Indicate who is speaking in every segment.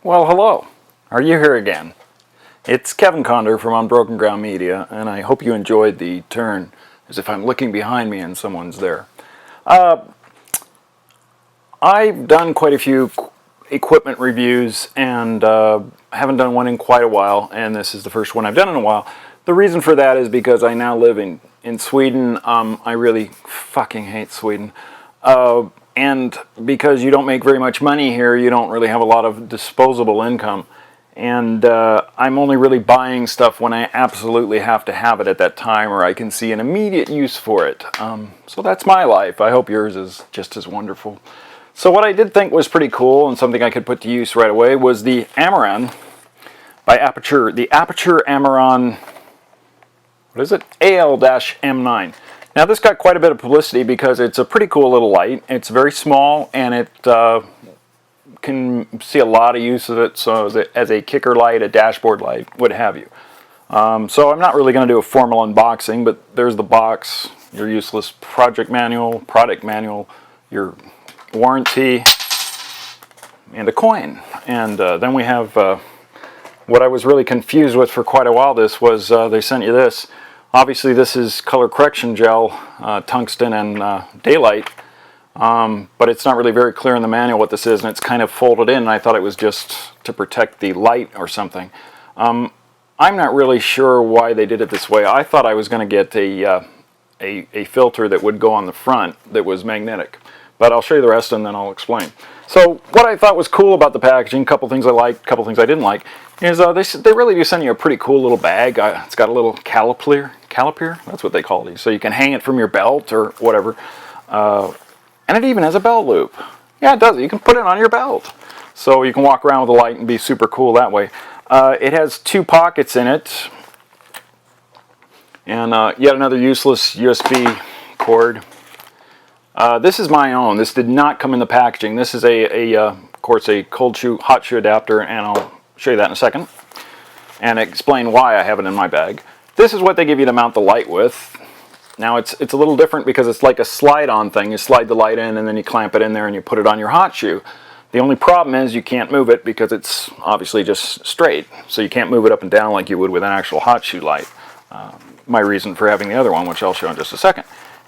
Speaker 1: Well, hello. Are you here again? It's Kevin Conder from Unbroken Ground Media, and I hope you enjoyed the turn, as if I'm looking behind me and someone's there. I've done quite a few equipment reviews, and I haven't done one in quite a while, and this is the first one I've done in a while. The reason for that is because I now live in Sweden. I really fucking hate Sweden. And because you don't make very much money here, you don't really have a lot of disposable income. And I'm only really buying stuff when I absolutely have to have it at that time, or I can see an immediate use for it. So that's my life. I hope yours is just as wonderful. So what I did think was pretty cool and something I could put to use right away was the Amaran by Aputure. The Aputure Amaran, what is it? AL M9. Now this got quite a bit of publicity because it's a pretty cool little light. It's very small and it can see a lot of use of it, so as a kicker light, a dashboard light, what have you. So I'm not really going to do a formal unboxing, but there's the box, your useless project manual, product manual, your warranty, and a coin. And then we have what I was really confused with for quite a while. This was they sent you this. Obviously this is color correction gel, tungsten and daylight, but it's not really very clear in the manual what this is, and it's kind of folded in, and I thought it was just to protect the light or something. I'm not really sure why they did it this way. I thought I was going to get a filter that would go on the front that was magnetic, but I'll show you the rest and then I'll explain. So what I thought was cool about the packaging, a couple things I liked, a couple things I didn't like, is they really do send you a pretty cool little bag. It's got a little caliper, that's what they call these, so you can hang it from your belt or whatever. And it even has a belt loop. Yeah, it does. You can put it on your belt, so you can walk around with a light and be super cool that way. It has two pockets in it, and yet another useless USB cord. This is my own. This did not come in the packaging. This is of course, a cold shoe, hot shoe adapter, and I'll show you that in a second, and explain why I have it in my bag. This is what they give you to mount the light with. Now it's a little different because it's like a slide-on thing. You slide the light in and then you clamp it in there and you put it on your hot shoe. The only problem is you can't move it because it's obviously just straight. So you can't move it up and down like you would with an actual hot shoe light. My reason for having the other one, which I'll show in just a second.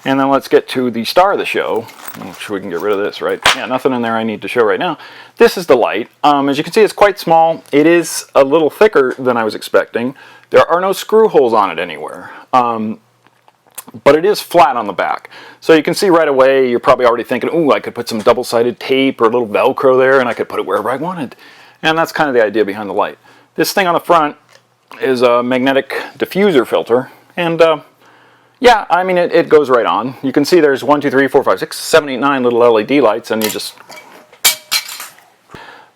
Speaker 1: And then let's get to the star of the show. I'm sure we can get rid of this, right? Yeah, nothing in there I need to show right now. This is the light. As you can see, it's quite small. It is a little thicker than I was expecting. There are no screw holes on it anywhere. But it is flat on the back. So you can see right away, you're probably already thinking, ooh, I could put some double-sided tape or a little Velcro there and I could put it wherever I wanted. And that's kind of the idea behind the light. This thing on the front is a magnetic diffuser filter. And yeah, I mean, it goes right on. You can see there's 1, 2, 3, 4, 5, 6, 7, 8, 9 little LED lights, and you just...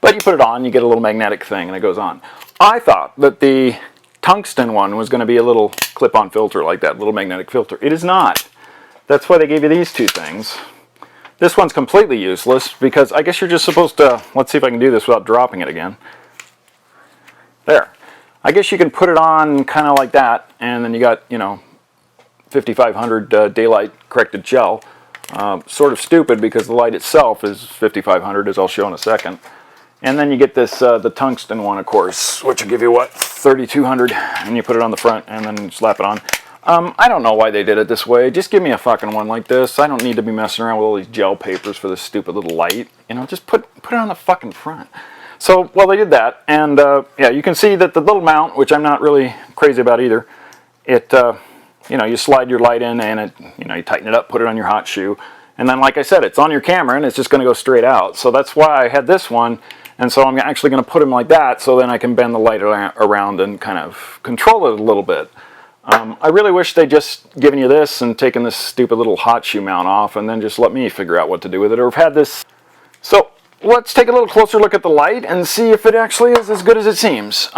Speaker 1: But you put it on, you get a little magnetic thing, and it goes on. I thought that the tungsten one was going to be a little clip-on filter like that, little magnetic filter. It is not. That's why they gave you these two things. This one's completely useless because I guess you're just supposed to... Let's see if I can do this without dropping it again. There. I guess you can put it on kind of like that, and then you got, you know, 5500 daylight corrected gel. Sort of stupid because the light itself is 5500, as I'll show in a second. And then you get this, the tungsten one, of course, which will give you, what, 3200, and you put it on the front and then slap it on. I don't know why they did it this way. Just give me a fucking one like this. I don't need to be messing around with all these gel papers for this stupid little light. You know, just put it on the fucking front. So, well, they did that, and yeah, you can see that the little mount, which I'm not really crazy about either, it, you know, you slide your light in and it, you know, you tighten it up, put it on your hot shoe, and then, like I said, it's on your camera and it's just going to go straight out. So that's why I had this one. And so I'm actually going to put them like that so then I can bend the light around and kind of control it a little bit. I really wish they'd just given you this and taken this stupid little hot shoe mount off and then just let me figure out what to do with it, or have had this. So let's take a little closer look at the light and see if it actually is as good as it seems.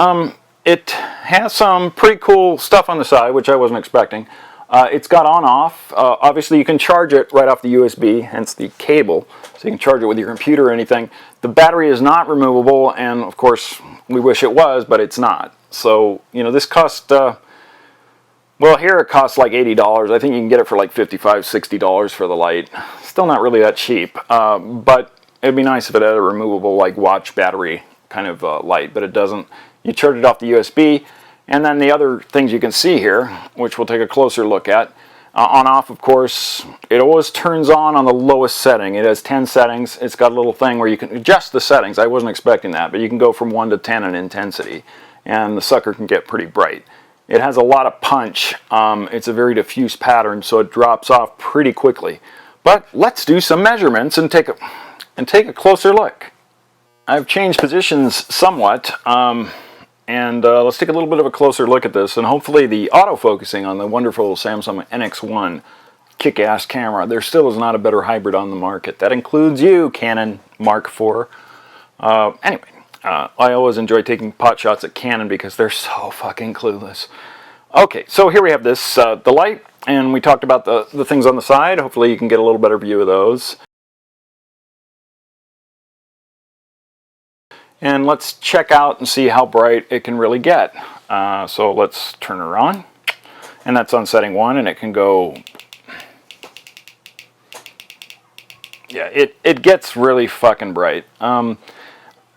Speaker 1: It has some pretty cool stuff on the side, which I wasn't expecting. It's got on-off. Obviously, you can charge it right off the USB, hence the cable, so you can charge it with your computer or anything. The battery is not removable, and of course, we wish it was, but it's not. So, you know, this cost, well, here it costs like $80. I think you can get it for like $55, $60 for the light. Still not really that cheap, but it'd be nice if it had a removable, like, watch battery kind of light, but it doesn't. You charge it off the USB, and then the other things you can see here, which we'll take a closer look at. On off, of course, it always turns on the lowest setting. It has 10 settings. It's got a little thing where you can adjust the settings. I wasn't expecting that, but you can go from 1 to 10 in intensity, and the sucker can get pretty bright. It has a lot of punch. It's a very diffuse pattern, so it drops off pretty quickly. But let's do some measurements and take a closer look. I've changed positions somewhat, and let's take a little bit of a closer look at this, and hopefully the autofocusing on the wonderful Samsung NX1 kick-ass camera. There still is not a better hybrid on the market. That includes you, Canon Mark IV. Anyway. I always enjoy taking pot shots at Canon because they're so fucking clueless. Okay, so here we have this, the light, and we talked about the things on the side. Hopefully you can get a little better view of those. And let's check out and see how bright it can really get. So let's turn her on. And that's on setting 1, and it can go... Yeah, it gets really fucking bright.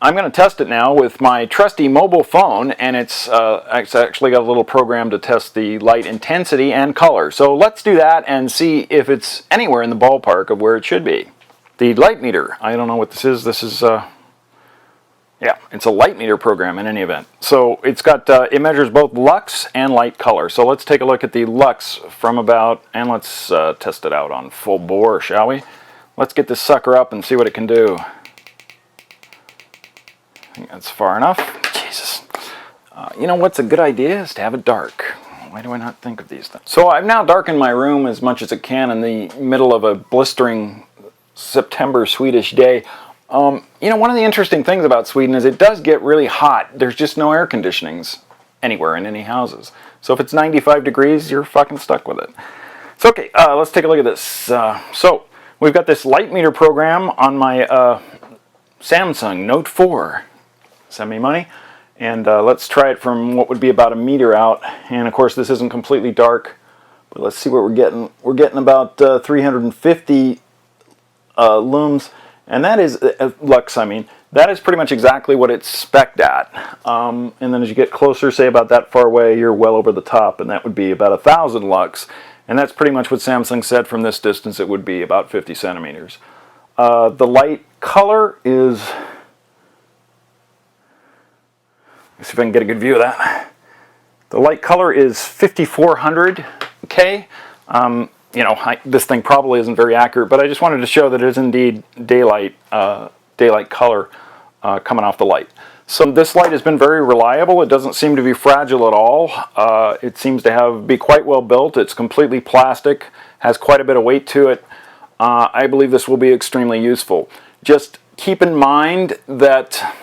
Speaker 1: I'm going to test it now with my trusty mobile phone, and it's actually got a little program to test the light intensity and color. So let's do that and see if it's anywhere in the ballpark of where it should be. The light meter, I don't know what this is. This is, yeah, it's a light meter program in any event. So it's got, it measures both lux and light color. So let's take a look at the lux from about, and let's test it out on full bore, shall we? Let's get this sucker up and see what it can do. I think that's far enough. Jesus. You know what's a good idea is to have it dark. Why do I not think of these things? So I've now darkened my room as much as it can in the middle of a blistering September Swedish day. You know, one of the interesting things about Sweden is it does get really hot. There's just no air conditionings anywhere in any houses. So if it's 95 degrees, you're fucking stuck with it. So okay, let's take a look at this. So we've got this light meter program on my Samsung Note 4. Send me money. And let's try it from what would be about a meter out. And of course this isn't completely dark, but let's see what we're getting. We're getting about 350 lums, and that is, lux I mean, that is pretty much exactly what it's spec'd at. And then as you get closer, say about that far away, you're well over the top, and that would be about 1,000 lux. And that's pretty much what Samsung said from this distance it would be, about 50 centimeters. The light color is... Let's see if I can get a good view of that. The light color is 5400K. You know, this thing probably isn't very accurate, but I just wanted to show that it is indeed daylight, daylight color coming off the light. So this light has been very reliable. It doesn't seem to be fragile at all. It seems to be quite well built. It's completely plastic, has quite a bit of weight to it. I believe this will be extremely useful. Just keep in mind that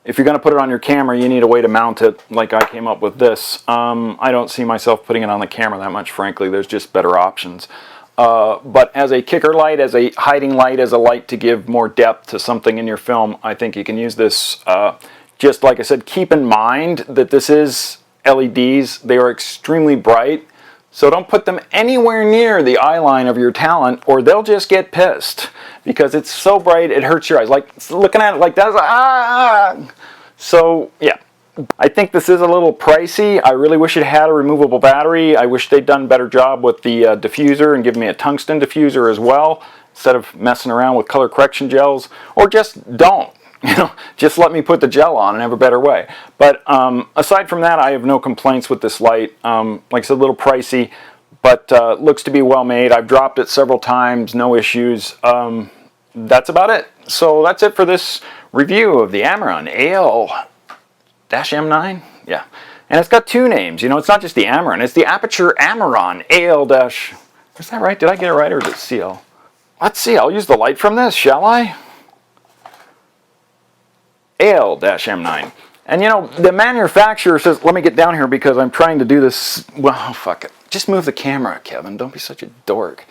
Speaker 1: if you're going to put it on your camera, you need a way to mount it, like I came up with this. I don't see myself putting it on the camera that much, frankly. There's just better options. But as a kicker light, as a hiding light, as a light to give more depth to something in your film, I think you can use this. Just like I said, keep in mind that this is LEDs. They are extremely bright. So don't put them anywhere near the eye line of your talent, or they'll just get pissed because it's so bright it hurts your eyes. Like looking at it like that, ah! So yeah, I think this is a little pricey. I really wish it had a removable battery. I wish they'd done a better job with the diffuser and given me a tungsten diffuser as well, instead of messing around with color correction gels, or just don't. You know, just let me put the gel on and have a better way. But aside from that, I have no complaints with this light. Like I said, a little pricey, but looks to be well made. I've dropped it several times, no issues. That's about it. So that's it for this review of the Amaran AL M9. Yeah, and it's got two names. You know, it's not just the Amaran, it's the Aputure Amaran AL Is that right? Did I get it right, or is it CL? Let's see. I'll use the light from this, shall I? AL M9. And you know, the manufacturer says, let me get down here because I'm trying to do this. Well, fuck it. Just move the camera, Kevin. Don't be such a dork.